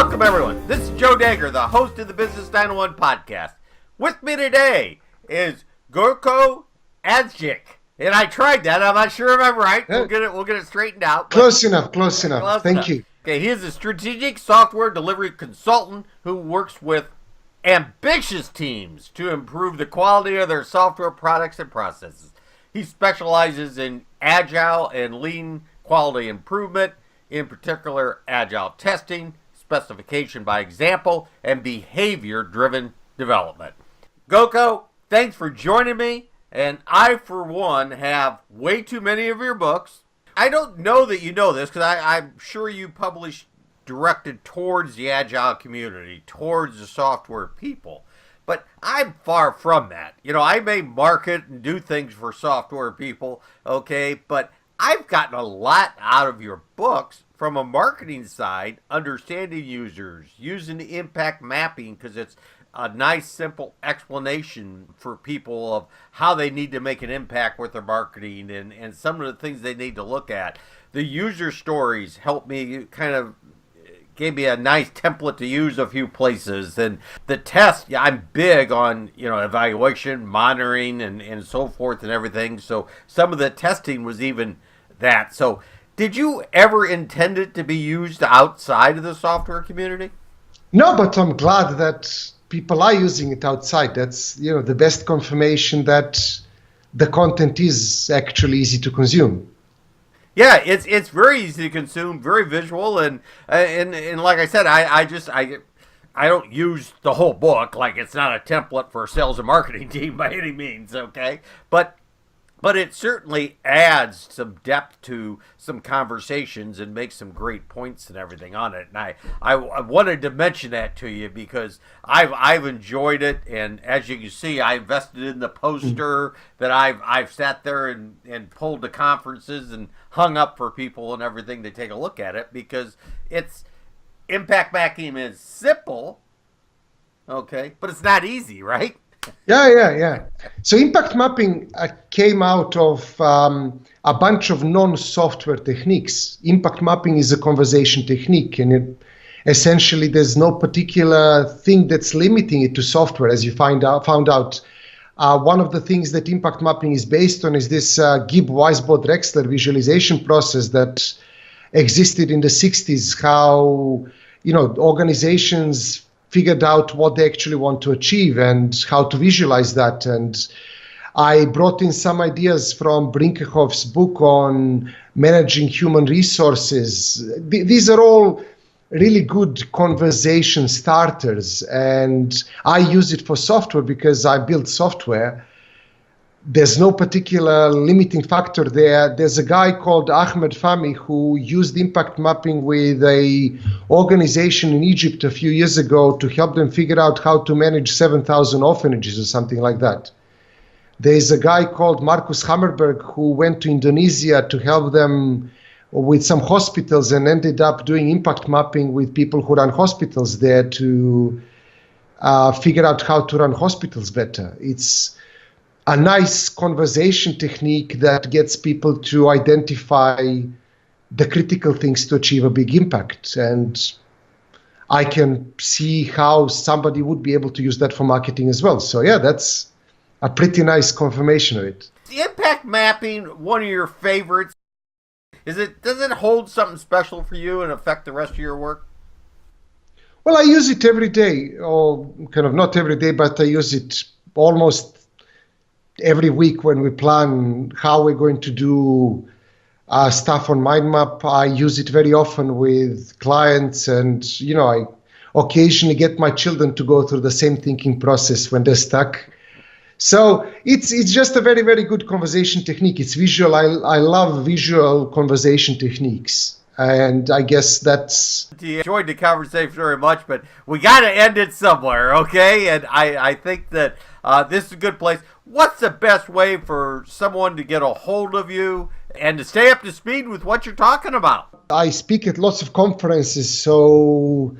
Welcome, everyone. This is Joe Dagger, the host of the Business 901 podcast. With me today is Gojko Adzic. And I tried that. I'm not sure if I'm right. We'll get it straightened out. Close enough. Thank you. Okay, he is a strategic software delivery consultant who works with ambitious teams to improve the quality of their software products and processes. He specializes in Agile and lean quality improvement, in particular Agile testing, specification by example, and behavior-driven development. Gojko, thanks for joining me. And I, for one, have way too many of your books. I don't know that you know this because I'm sure you publish directed towards the Agile community, towards the software people. But I'm far from that. You know, I may market and do things for software people, okay, but I've gotten a lot out of your books from a marketing side, understanding users, using the impact mapping because it's a nice, simple explanation for people of how they need to make an impact with their marketing and some of the things they need to look at. The user stories helped me gave me a nice template to use a few places. And the test, I'm big on, evaluation, monitoring, and so forth and everything. So some of the testing was even that. So did you ever intend it to be used outside of the software community? No, but I'm glad that people are using it outside. That's the best confirmation that the content is actually easy to consume. Yeah, it's very easy to consume, very visual, and like I said, I don't use the whole book. Like, it's not a template for a sales and marketing team by any means, okay? But it certainly adds some depth to some conversations and makes some great points and everything on it. And I wanted to mention that to you because I've enjoyed it. And as you can see, I invested in the poster that I've sat there and pulled to conferences and hung up for people and everything to take a look at it because it's impact mapping is simple, okay, but it's not easy, right? Yeah. So impact mapping came out of a bunch of non-software techniques. Impact mapping is a conversation technique, and essentially there's no particular thing that's limiting it to software, as you found out. One of the things that impact mapping is based on is this Gibb, Weisbord, Drexler visualization process that existed in the 60s, how organizations figured out what they actually want to achieve and how to visualize that. And I brought in some ideas from Brinkerhoff's book on managing human resources. These are all really good conversation starters, and I use it for software because I build software. There's no particular limiting factor there. There's a guy called Ahmed Fahmy who used impact mapping with a organization in Egypt a few years ago to help them figure out how to manage 7,000 orphanages or something like that. There's a guy called Marcus Hammerberg who went to Indonesia to help them with some hospitals and ended up doing impact mapping with people who run hospitals there to figure out how to run hospitals better. It's a nice conversation technique that gets people to identify the critical things to achieve a big impact. And I can see how somebody would be able to use that for marketing as well. So yeah, that's a pretty nice confirmation of it. The impact mapping, one of your favorites, does it hold something special for you and affect the rest of your work? Well, I use it every day, or kind of not every day, but I use it almost every week when we plan how we're going to do stuff on MindMup. I use it very often with clients, and I occasionally get my children to go through the same thinking process when they're stuck. So it's just a very, very good conversation technique. It's visual. I love visual conversation techniques. And I guess that's... You enjoyed the conversation very much, but we got to end it somewhere, okay? And I think that this is a good place. What's the best way for someone to get a hold of you and to stay up to speed with what you're talking about? I speak at lots of conferences, so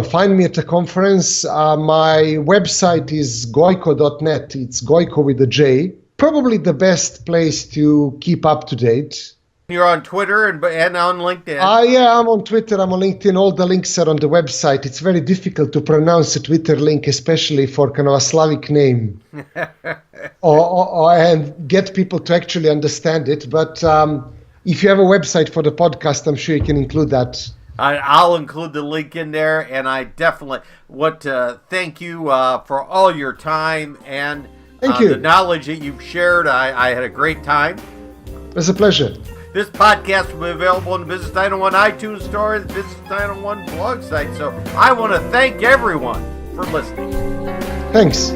find me at a conference. My website is gojko.net. It's Gojko with a J. Probably the best place to keep up to date. You're on Twitter and on LinkedIn. Yeah, I'm on Twitter, I'm on LinkedIn. All the links are on the website. It's very difficult to pronounce a Twitter link, especially for kind of a Slavic name, and get people to actually understand it. But if you have a website for the podcast, I'm sure you can include that. I'll include the link in there, and I definitely want to thank you for all your time and the knowledge that you've shared. I had a great time. It was a pleasure. This podcast will be available on the Business 901 iTunes Store and the Business 901 blog site. So I want to thank everyone for listening. Thanks.